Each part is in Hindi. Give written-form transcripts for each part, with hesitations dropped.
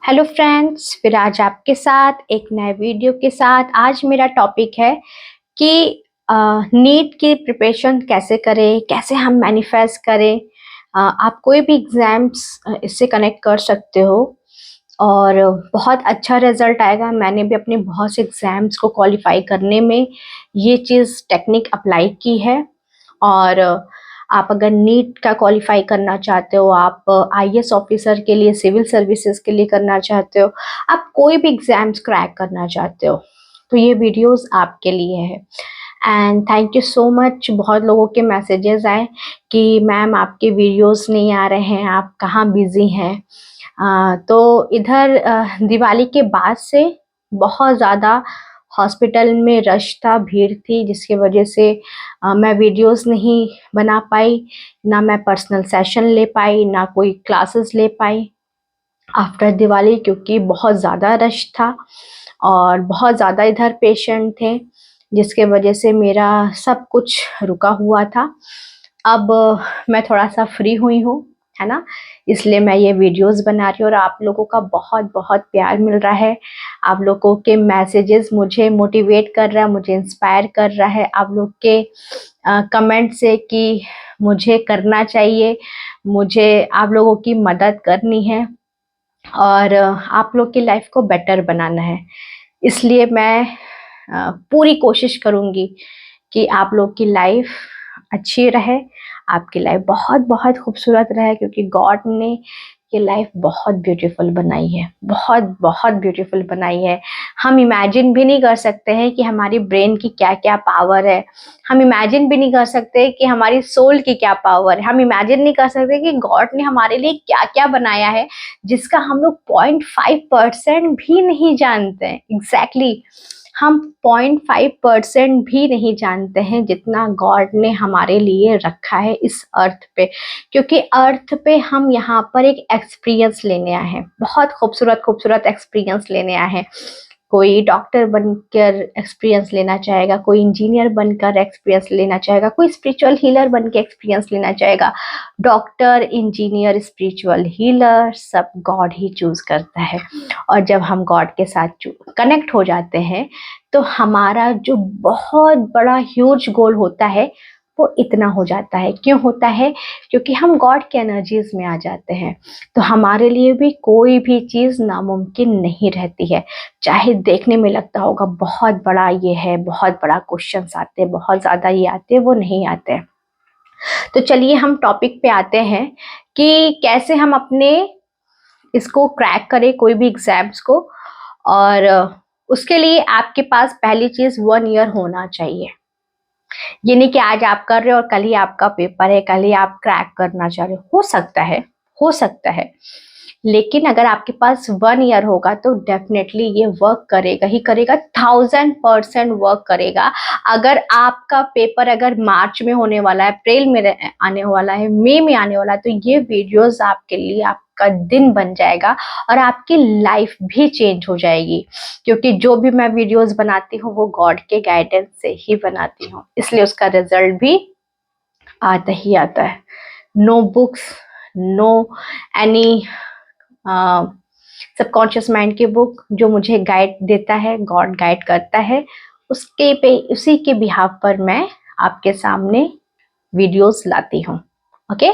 हेलो फ्रेंड्स, फिर आज आपके साथ एक नए वीडियो के साथ। आज मेरा टॉपिक है कि नीट की प्रिपरेशन कैसे करें, कैसे हम मैनिफेस्ट करें। आप कोई भी एग्ज़ाम्स इससे कनेक्ट कर सकते हो और बहुत अच्छा रिजल्ट आएगा। मैंने भी अपने बहुत से एग्ज़ाम्स को क्वालिफाई करने में ये चीज़ टेक्निक अप्लाई की है। और आप अगर नीट का क्वालिफाई करना चाहते हो, आप आईएएस ऑफिसर के लिए, सिविल सर्विसेज के लिए करना चाहते हो, आप कोई भी एग्जाम्स क्रैक करना चाहते हो, तो ये वीडियोस आपके लिए है। And thank you so much. बहुत लोगों के मैसेजेस आए कि मैम आपके वीडियोस नहीं आ रहे हैं, आप कहाँ बिजी हैं। तो इधर दिवाली के बाद से बहुत ज़्यादा हॉस्पिटल में रश था, भीड़ थी, जिसकी वजह से मैं वीडियोस नहीं बना पाई, ना मैं पर्सनल सेशन ले पाई, ना कोई क्लासेस ले पाई आफ्टर दिवाली, क्योंकि बहुत ज़्यादा रश था और बहुत ज़्यादा इधर पेशेंट थे, जिसके वजह से मेरा सब कुछ रुका हुआ था। अब मैं थोड़ा सा फ्री हुई हूँ, है ना, इसलिए मैं ये वीडियोस बना रही हूँ और आप लोगों का बहुत बहुत प्यार मिल रहा है। आप लोगों के मैसेजेस मुझे मोटिवेट कर रहा है, मुझे इंस्पायर कर रहा है। आप लोग के कमेंट से कि मुझे करना चाहिए, मुझे आप लोगों की मदद करनी है और आप लोग की लाइफ को बेटर बनाना है। इसलिए मैं पूरी कोशिश करूँगी कि आप लोग की लाइफ अच्छी रहे, आपकी लाइफ बहुत बहुत खूबसूरत रहे, क्योंकि गॉड ने ये लाइफ बहुत ब्यूटीफुल बनाई है, बहुत बहुत ब्यूटीफुल बनाई है। हम इमेजिन भी नहीं कर सकते हैं कि हमारी ब्रेन की क्या क्या पावर है। हम इमेजिन भी नहीं कर सकते कि हमारी सोल की क्या पावर है। हम इमेजिन नहीं कर सकते कि गॉड ने हमारे लिए क्या क्या बनाया है, जिसका हम लोग 0.5% भी नहीं जानते हैं। एग्जैक्टली हम 0.5% भी नहीं जानते हैं जितना गॉड ने हमारे लिए रखा है इस अर्थ पे। क्योंकि अर्थ पे हम यहाँ पर एक एक्सपीरियंस लेने आए हैं, बहुत खूबसूरत खूबसूरत एक्सपीरियंस लेने आए हैं। कोई डॉक्टर बनकर एक्सपीरियंस लेना चाहेगा, कोई इंजीनियर बनकर एक्सपीरियंस लेना चाहेगा, कोई स्पिरिचुअल हीलर बन के एक्सपीरियंस लेना चाहेगा। डॉक्टर, इंजीनियर, स्पिरिचुअल हीलर सब गॉड ही चूज करता है। और जब हम गॉड के साथ कनेक्ट हो जाते हैं तो हमारा जो बहुत बड़ा ह्यूज गोल होता है वो इतना हो जाता है। क्यों होता है? क्योंकि हम गॉड के एनर्जीज में आ जाते हैं। तो हमारे लिए भी कोई भी चीज़ नामुमकिन नहीं रहती है। चाहे देखने में लगता होगा बहुत बड़ा ये है, बहुत बड़ा क्वेश्चंस आते हैं, बहुत ज़्यादा ये आते हैं, वो नहीं आते हैं। तो चलिए हम टॉपिक पे आते हैं कि कैसे हम अपने इसको क्रैक करें, कोई भी एग्जाम्स को। और उसके लिए आपके पास पहली चीज़ 1 ईयर होना चाहिए। ये नहीं कि आज आप कर रहे हो और कल ही आपका पेपर है, कल ही आप क्रैक करना चाह रहे हो सकता है, हो सकता है। लेकिन अगर आपके पास 1 ईयर होगा तो डेफिनेटली ये वर्क करेगा ही करेगा, 1000% वर्क करेगा। अगर आपका पेपर अगर मार्च में होने वाला है, अप्रैल में आने वाला है, मई में आने वाला है, तो ये वीडियोस आपके लिए आपका दिन बन जाएगा और आपकी लाइफ भी चेंज हो जाएगी। क्योंकि जो भी मैं वीडियोस बनाती हूँ वो गॉड के गाइडेंस से ही बनाती हूँ, इसलिए उसका रिजल्ट भी आता ही आता है। No books, no any subconscious mind की बुक जो मुझे गाइड देता है, गॉड गाइड करता है, उसके पे, उसी के बिहाफ पर मैं आपके सामने वीडियोस लाती हूँ। ओके,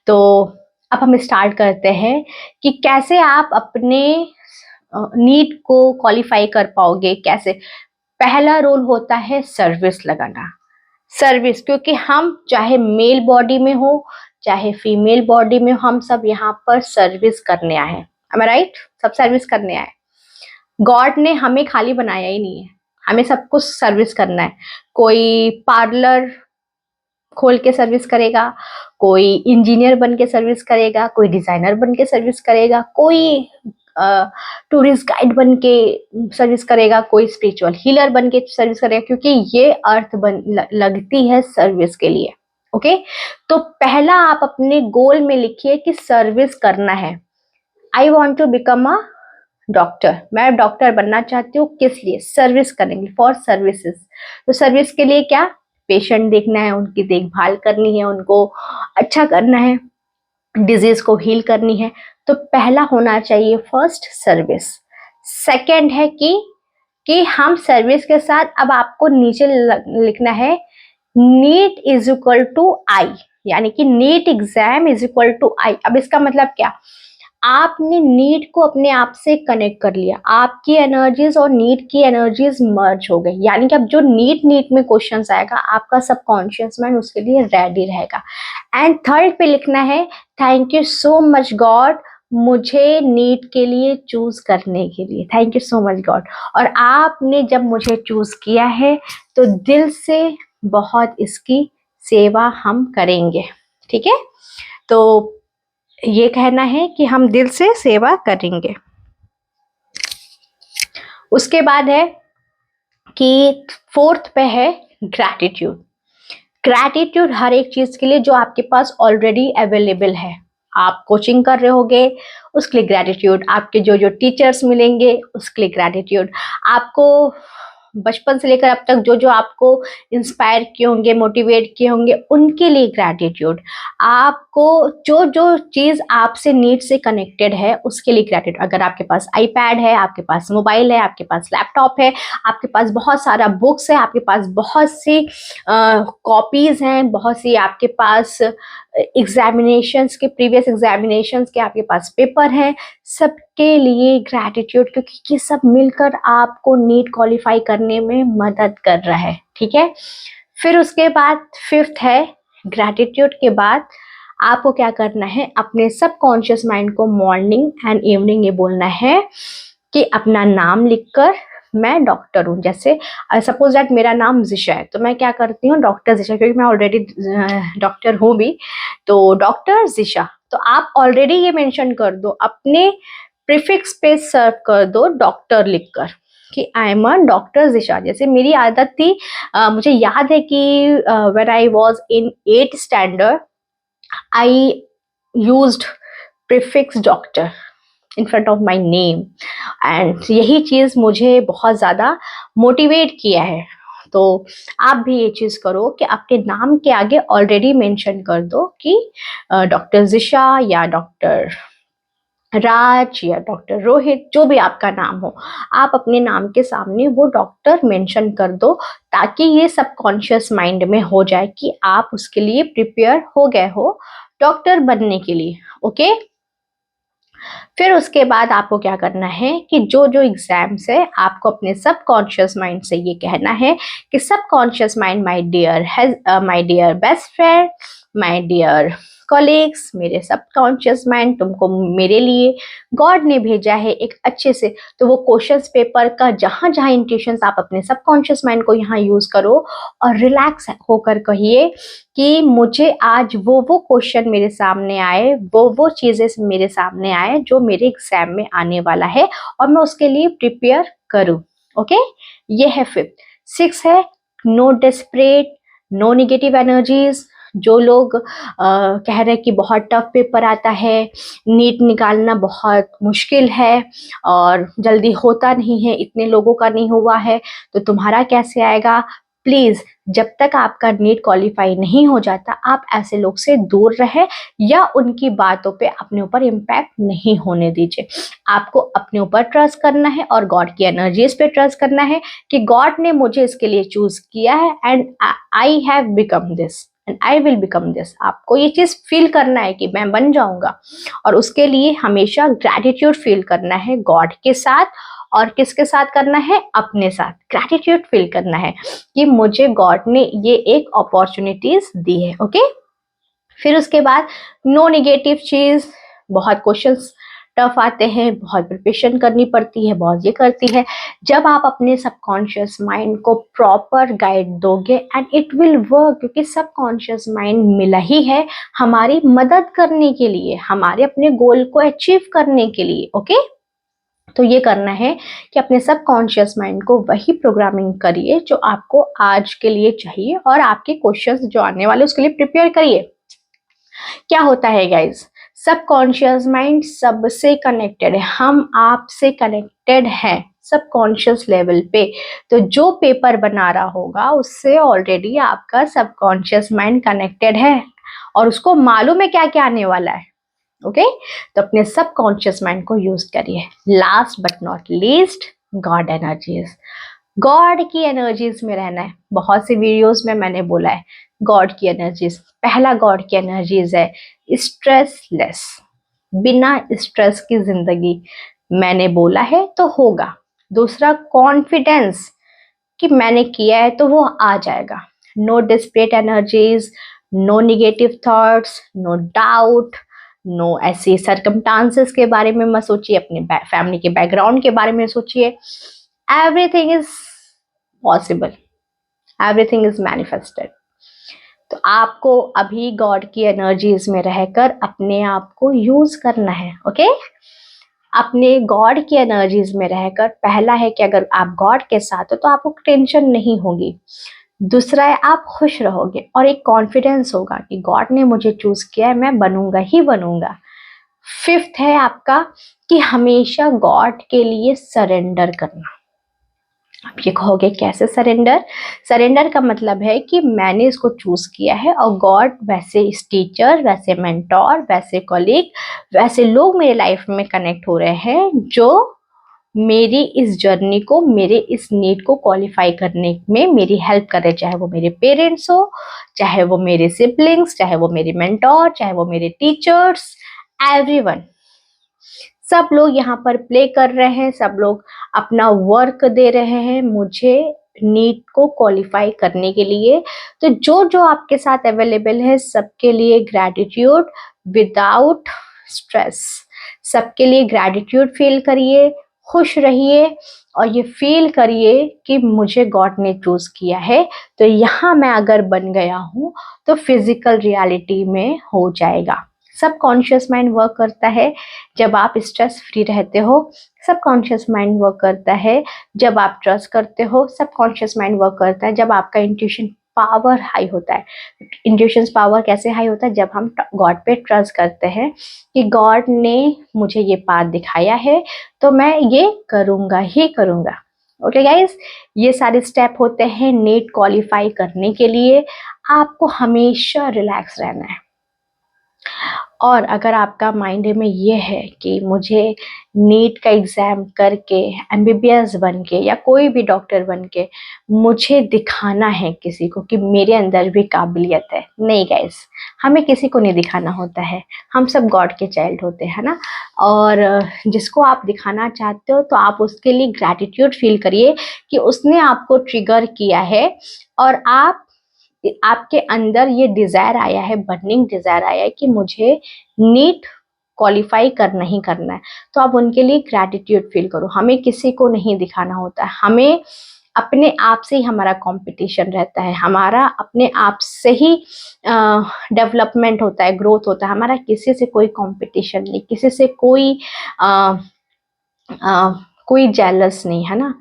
तो अब हम स्टार्ट करते हैं कि कैसे आप अपने नीड को क्वालिफाई कर पाओगे। कैसे? पहला रूल होता है सर्विस लगाना। सर्विस, क्योंकि हम चाहे मेल बॉडी में हो चाहे फीमेल बॉडी में, हम सब यहाँ पर सर्विस करने आए हैं। am I right? सब सर्विस करने आए। गॉड ने हमें खाली बनाया ही नहीं है, हमें सब कुछ सर्विस करना है। कोई पार्लर खोल के सर्विस करेगा, कोई इंजीनियर बन के सर्विस करेगा, कोई डिजाइनर बन के सर्विस करेगा, कोई टूरिस्ट गाइड बन के सर्विस करेगा, कोई स्पिरिचुअल हीलर बन के सर्विस करेगा, क्योंकि ये अर्थ लगती है सर्विस के लिए। ओके, तो पहला आप अपने गोल में लिखिए कि सर्विस करना है। I want to become a doctor, मैं डॉक्टर बनना चाहती हूँ। किस लिए? सर्विस करेंगे, फॉर सर्विसेज। तो सर्विस के लिए क्या? पेशेंट देखना है, उनकी देखभाल करनी है, उनको अच्छा करना है, डिजीज को हील करनी है। तो पहला होना चाहिए फर्स्ट सर्विस। सेकंड है कि हम सर्विस के साथ अब आपको नीचे लिखना है NEET is equal to I, यानी कि NEET exam is equal to I. अब इसका मतलब क्या, आपने नीट को अपने आप से कनेक्ट कर लिया, आपकी एनर्जीज और नीट की एनर्जीज मर्ज हो गई, यानी कि अब जो नीट में क्वेश्चंस आएगा आपका सबकॉन्शियस माइंड उसके लिए रेडी रहेगा। एंड थर्ड पे लिखना है thank you so much God मुझे नीट के लिए चूज करने के लिए, thank you so much God. और आपने जब मुझे चूज किया है तो दिल से बहुत इसकी सेवा हम करेंगे, ठीक है। तो ये कहना है कि हम दिल से सेवा करेंगे। उसके बाद है कि फोर्थ पे है ग्रैटिट्यूड। ग्रैटिट्यूड हर एक चीज के लिए जो आपके पास ऑलरेडी अवेलेबल है। आप कोचिंग कर रहे होगे उसके लिए ग्रैटिट्यूड, आपके जो जो टीचर्स मिलेंगे उसके लिए ग्रैटिट्यूड, आपको बचपन से लेकर अब तक जो जो आपको इंस्पायर किए होंगे, मोटिवेट किए होंगे, उनके लिए ग्रैटिट्यूड, आपको जो जो चीज आपसे नीड से कनेक्टेड है उसके लिए ग्रैटिट्यूड। अगर आपके पास आईपैड है, आपके पास मोबाइल है, आपके पास लैपटॉप है, आपके पास बहुत सारा बुक्स है, आपके पास बहुत सी कॉपीज हैं, बहुत सी आपके पास एग्जामिनेशंस के, प्रीवियस एग्जामिनेशंस के आपके पास पेपर हैं, सबके लिए ग्रैटिट्यूड, क्योंकि ये सब मिलकर आपको नीट क्वालिफाई करने में मदद कर रहा है, ठीक है। फिर उसके बाद फिफ्थ है ग्रैटिट्यूड के बाद आपको क्या करना है, अपने सबकॉन्शियस माइंड को मॉर्निंग एंड इवनिंग ये बोलना है कि अपना नाम लिखकर मैं डॉक्टर हूँ। जैसे सपोज दैट मेरा नाम जिशा है तो मैं क्या करती हूँ डॉक्टर जिशा, क्योंकि मैं ऑलरेडी डॉक्टर हूँ भी, तो डॉक्टर जिशा। तो आप ऑलरेडी ये मेंशन कर दो, अपने प्रीफिक्स पे सर्व कर दो डॉक्टर लिखकर कि आई एम अ डॉक्टर जिशा। जैसे मेरी आदत थी, मुझे याद है कि when I was in 8th standard I used prefix doctor in front of my name, and यही चीज मुझे बहुत ज्यादा मोटिवेट किया है। तो आप भी ये चीज करो कि आपके नाम के आगे ऑलरेडी मेंशन कर दो कि डॉक्टर जिशा या डॉक्टर राज या डॉक्टर रोहित, जो भी आपका नाम हो, आप अपने नाम के सामने वो डॉक्टर मेंशन कर दो, ताकि ये सबकॉन्शियस माइंड में हो जाए कि आप उसके लिए प्रिपेयर हो गए हो डॉक्टर बनने के लिए, ओके। फिर उसके बाद आपको क्या करना है कि जो जो एग्जाम्स है आपको अपने सबकॉन्शियस माइंड से ये कहना है कि subconscious mind my dear best friend, my dear colleagues, मेरे सबकॉन्शियस माइंड तुमको मेरे लिए गॉड ने भेजा है एक अच्छे से। तो वो क्वेश्चंस पेपर का जहां जहां इंट्यूशंस आप अपने सबकॉन्शियस माइंड को यहाँ यूज करो और रिलैक्स होकर कहिए कि मुझे आज वो क्वेश्चन मेरे सामने आए, वो चीजें मेरे सामने आए जो मेरे एग्जाम में आने वाला है और मैं उसके लिए प्रिपेयर करूं, ओके। ये है फिफ्थ। सिक्स है no desperate, no negative energies. जो लोग कह रहे हैं कि बहुत टफ पेपर आता है, नीट निकालना बहुत मुश्किल है और जल्दी होता नहीं है, इतने लोगों का नहीं हुआ है तो तुम्हारा कैसे आएगा, प्लीज जब तक आपका नीट क्वालिफाई नहीं हो जाता आप ऐसे लोग से दूर रहे या उनकी बातों पे अपने ऊपर इम्पैक्ट नहीं होने दीजिए। आपको अपने ऊपर ट्रस्ट करना है और गॉड की एनर्जीज पे ट्रस्ट करना है कि गॉड ने मुझे इसके लिए चूज किया है and I have become this and I will become this. आपको ये चीज फील करना है कि मैं बन जाऊंगा और उसके लिए हमेशा ग्रैटिट्यूड फील करना है गॉड के साथ, और किसके साथ करना है, अपने साथ ग्रैटिट्यूड फील करना है कि मुझे गॉड ने ये एक अपॉर्चुनिटीज दी है, ओके। फिर उसके बाद नो नेगेटिव चीज, बहुत क्वेश्चंस टफ आते हैं, बहुत प्रिपरेशन करनी पड़ती है, बहुत ये करती है। जब आप अपने सबकॉन्शियस माइंड को प्रॉपर गाइड दोगे एंड इट विल वर्क, क्योंकि सबकॉन्शियस माइंड मिला ही है हमारी मदद करने के लिए, हमारे अपने गोल को अचीव करने के लिए, ओके। तो ये करना है कि अपने सबकॉन्शियस माइंड को वही प्रोग्रामिंग करिए जो आपको आज के लिए चाहिए और आपके क्वेश्चंस जो आने वाले उसके लिए प्रिपेयर करिए। क्या होता है गाइज, सबकॉन्शियस माइंड सबसे कनेक्टेड है, हम आपसे कनेक्टेड हैं सबकॉन्शियस लेवल पे। तो जो पेपर बना रहा होगा उससे ऑलरेडी आपका सबकॉन्शियस माइंड कनेक्टेड है और उसको मालूम है क्या क्या आने वाला है, ओके तो अपने सबकॉन्शियस माइंड को यूज करिए। Last but not least, God energies. God की एनर्जीज में रहना है। बहुत सी वीडियोस में मैंने बोला है गॉड की एनर्जीज। पहला गॉड की एनर्जीज है स्ट्रेसलेस, बिना स्ट्रेस की जिंदगी। मैंने बोला है तो होगा। दूसरा कॉन्फिडेंस कि मैंने किया है तो वो आ जाएगा। नो डिस्प्लेट energies, no negative thoughts, no doubt, no ऐसी सरकमस्टांसेस के बारे में मत सोचिए, अपने फैमिली के बैकग्राउंड के बारे में सोचिए। Everything is possible, everything is manifested. तो आपको अभी गॉड की एनर्जीज में रहकर अपने आप को यूज करना है। ओके अपने गॉड की एनर्जीज में रहकर, पहला है कि अगर आप गॉड के साथ हो तो आपको टेंशन नहीं होगी। दूसरा है आप खुश रहोगे और एक कॉन्फिडेंस होगा कि गॉड ने मुझे चूज किया है, मैं बनूंगा ही बनूंगा। फिफ्थ है आपका कि हमेशा गॉड के लिए सरेंडर करना। आप ये कहोगे कैसे सरेंडर? सरेंडर का मतलब है कि मैंने इसको चूज किया है और गॉड वैसे इस टीचर, वैसे मेंटोर, वैसे कॉलीग, वैसे लोग मेरे लाइफ में कनेक्ट हो रहे हैं जो मेरी इस जर्नी को, मेरे इस नीड को क्वालिफाई करने में मेरी हेल्प कर रहे। चाहे वो मेरे पेरेंट्स हो, चाहे वो मेरे सिबलिंग्स, चाहे वो मेरे मेंटोर, चाहे वो मेरे टीचर्स, एवरीवन, सब लोग यहाँ पर प्ले कर रहे हैं, सब लोग अपना वर्क दे रहे हैं मुझे नीट को क्वालिफाई करने के लिए। तो जो जो आपके साथ अवेलेबल है सबके लिए ग्रैटिट्यूड विदाउट स्ट्रेस। सबके लिए ग्रैटिट्यूड फील करिए, खुश रहिए और ये फील करिए कि मुझे गॉड ने चूज किया है। तो यहाँ मैं अगर बन गया हूँ तो फिजिकल रियलिटी में हो जाएगा। सबकॉन्शियस माइंड वर्क करता है जब आप स्ट्रेस फ्री रहते हो। सबकॉन्शियस माइंड वर्क करता है जब आप ट्रस्ट करते हो। सबकॉन्शियस माइंड वर्क करता है जब आपका इंट्यूशन पावर हाई होता है। इंट्यूशन पावर कैसे हाई होता है? जब हम गॉड पे ट्रस्ट करते हैं कि गॉड ने मुझे ये पाथ दिखाया है तो मैं ये करूँगा ही करूँगा। ओके गाइज, ये सारे स्टेप होते हैं नीट क्वालिफाई करने के लिए। आपको हमेशा रिलैक्स रहना है। और अगर आपका माइंड में ये है कि मुझे नीट का एग्ज़ाम करके एमबीबीएस बन के या कोई भी डॉक्टर बन के मुझे दिखाना है किसी को कि मेरे अंदर भी काबिलियत है, नहीं गाइस, हमें किसी को नहीं दिखाना होता है। हम सब गॉड के चाइल्ड होते हैं ना। और जिसको आप दिखाना चाहते हो तो आप उसके लिए ग्रैटिट्यूड फील करिए कि उसने आपको ट्रिगर किया है और आपके अंदर ये डिजायर आया है, बर्निंग डिजायर आया है कि मुझे नीट क्वालिफाई करना ही करना है। तो आप उनके लिए ग्रैटिट्यूड फील करो। हमें किसी को नहीं दिखाना होता है, हमें अपने आप से ही हमारा कंपटीशन रहता है, हमारा अपने आप से ही डेवलपमेंट होता है, ग्रोथ होता है। हमारा किसी से कोई कंपटीशन नहीं, किसी से कोई जेलस नहीं है ना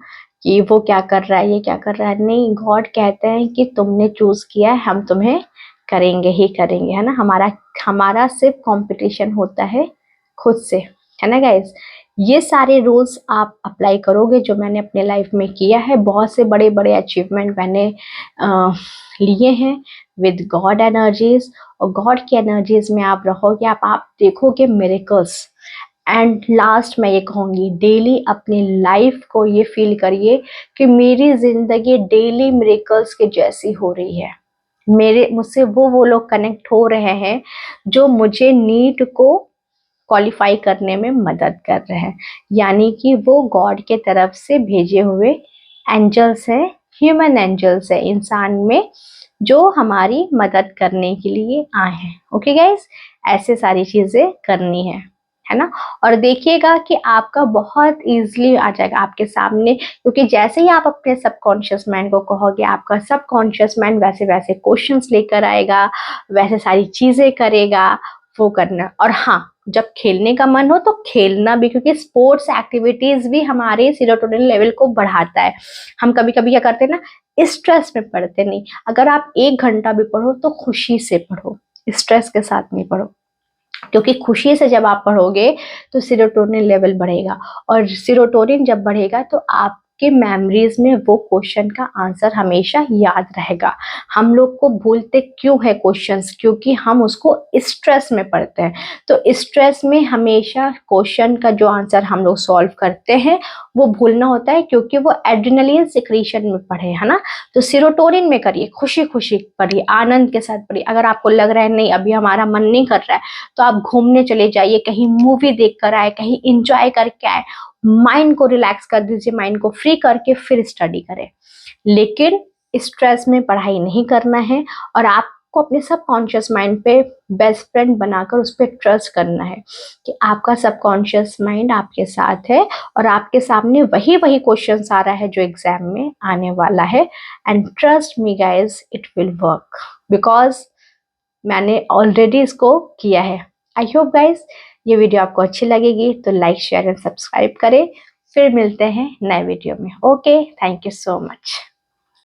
कि वो क्या कर रहा है, ये क्या कर रहा है। नहीं, गॉड कहते हैं कि तुमने चूज किया है, हम तुम्हें करेंगे ही करेंगे, है ना। हमारा हमारा सिर्फ कंपटीशन होता है खुद से, है ना गाइस। ये सारे रूल्स आप अप्लाई करोगे जो मैंने अपने लाइफ में किया है। बहुत से बड़े बड़े अचीवमेंट मैंने लिए हैं विद गॉड एनर्जीज। और गॉड की एनर्जीज में आप रहोगे, आप देखोगे मिरेकल्स। एंड लास्ट मैं ये कहूँगी, डेली अपनी लाइफ को ये फील करिए कि मेरी जिंदगी डेली मिरेकल्स के जैसी हो रही है। मुझसे वो लोग कनेक्ट हो रहे हैं जो मुझे नीट को क्वालिफाई करने में मदद कर रहे हैं। यानी कि वो गॉड के तरफ से भेजे हुए एंजल्स हैं, ह्यूमन एंजल्स है इंसान में, जो हमारी मदद करने के लिए आए हैं। ओके गाइस, ऐसे सारी चीजें करनी है ना। और देखिएगा कि आपका बहुत इजीली आ जाएगा आपके सामने, क्योंकि जैसे ही आप अपने सबकॉन्शियस माइंड को कहोगे, आपका सबकॉन्शियस माइंड वैसे वैसे क्वेश्चंस लेकर आएगा, वैसे सारी चीजें करेगा। वो करना। और हाँ, जब खेलने का मन हो तो खेलना भी, क्योंकि स्पोर्ट्स एक्टिविटीज भी हमारे सीरोटोनिन लेवल को बढ़ाता है। हम कभी कभी क्या करते हैं ना, स्ट्रेस में पढ़ते नहीं। अगर आप 1 घंटा भी पढ़ो तो खुशी से पढ़ो, स्ट्रेस के साथ नहीं पढ़ो। क्योंकि खुशी से जब आप पढ़ोगे तो सीरोटोनिन लेवल बढ़ेगा, और सीरोटोनिन जब बढ़ेगा तो आप आपके मेमोरीज में वो क्वेश्चन का आंसर हमेशा याद रहेगा। हम लोग को भूलते क्यों है क्वेश्चंस? क्योंकि हम उसको स्ट्रेस में पढ़ते हैं। तो स्ट्रेस में हमेशा क्वेश्चन का जो आंसर हम लोग सॉल्व करते हैं वो भूलना होता है, क्योंकि वो एड्रेनलिन सिक्रीशन में पढ़े, है ना। तो सेरोटोनिन में करिए, खुशी खुशी पढ़िए, आनंद के साथ पढ़िए। अगर आपको लग रहा है नहीं अभी हमारा मन नहीं कर रहा है, तो आप घूमने चले जाइए, कहीं मूवी देख कर आए, कहीं इंजॉय करके आए, माइंड को रिलैक्स कर दीजिए, माइंड को फ्री करके फिर स्टडी करें। लेकिन स्ट्रेस में पढ़ाई नहीं करना है, और आपको अपने सबकॉन्शियस माइंड पे बेस्ट फ्रेंड बनाकर उस पर ट्रस्ट करना है कि आपका सबकॉन्शियस माइंड आपके साथ है और आपके सामने वही वही क्वेश्चंस आ रहा है जो एग्जाम में आने वाला है। And trust me guys, it will work, because मैंने ऑलरेडी इसको किया है। आई होप गाइज ये वीडियो आपको अच्छी लगेगी, तो लाइक शेयर एंड सब्सक्राइब करें। फिर मिलते हैं नए वीडियो में। Okay, thank you so much.